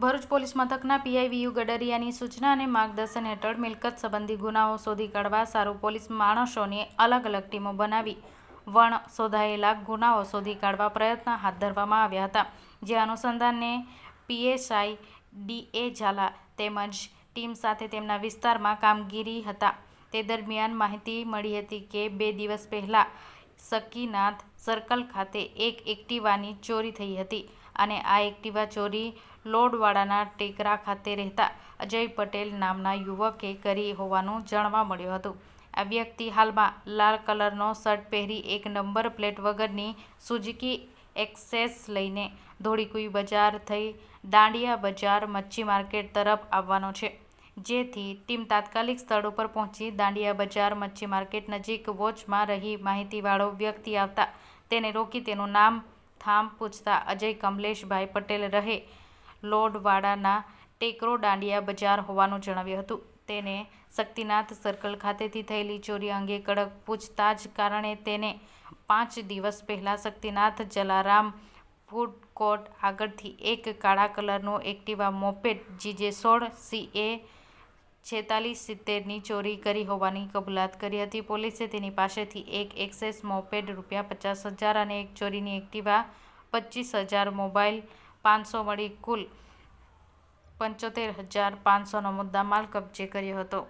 Bharuch police મથકના PI વીયુ ગડરિયાની સૂચના અને માર્ગદર્શન હેઠળ મિલકત સંબંધી ગુનાઓ શોધી કાઢવા સારું પોલીસ માણસોની અલગ અલગ ટીમો બનાવી વણ શોધાયેલા ગુનાઓ શોધી કાઢવા પ્રયત્ન હાથ ધરવામાં આવ્યા હતા. જે અનુસંધાને પીએસઆઈ ડીએ ઝાલા તેમજ ટીમ સાથે તેમના વિસ્તારમાં કામગીરી હતા. તે દરમિયાન માહિતી મળી હતી કે 2 દિવસ પહેલા સખીનાથ સર્કલ ખાતે એક એક્ટિવાની ચોરી થઈ હતી અને આ એક્ટિવા ચોરી લોડવાડાના ટેકરા ખાતે રહેતા અજય પટેલ નામના યુવકે કરી હોવાનું જાણવા મળ્યું હતું. આ વ્યક્તિ હાલમાં લાલ કલરનો શર્ટ પહેરી એક નંબર પ્લેટ વગરની સુઝુકી એક્સેસ લઈને ધોળીકુઈ બજાર થઈ દાંડિયા બજાર મચ્છી માર્કેટ તરફ આવવાનો છે. જેથી ટીમ તાત્કાલિક સ્થળ ઉપર પહોંચી દાંડિયા બજાર મચ્છી માર્કેટ નજીક વોચમાં રહી માહિતીવાળો વ્યક્તિ આવતા તેને રોકી તેનું નામ થામ પૂછતા અજય કમલેશભાઈ પટેલ રહે લોડવાડાના ટેકરો દાંડિયા બજાર હોવાનું જણાવ્યું હતું. તેને શક્તિનાથ સર્કલ ખાતેથી થયેલી ચોરી અંગે કડક પૂછતાછ કારણે તેને 5 દિવસ પહેલા શક્તિનાથ જલારામ ફૂડ કોર્ટ આગળથી એક કાળા કલરનું એક્ટિવા મોપેડ GJ16 CA 4670ની ચોરી કરી હોવાની કબૂલાત કરી હતી. પોલીસે તેની પાસેથી એક એક્સેસ મોપેડ ₹50,000 અને એક ચોરીની એક્ટિવા ₹25,000, મોબાઈલ ₹500 મળી કુલ ₹75,500નો મુદ્દામાલ કબજે કર્યો હતો.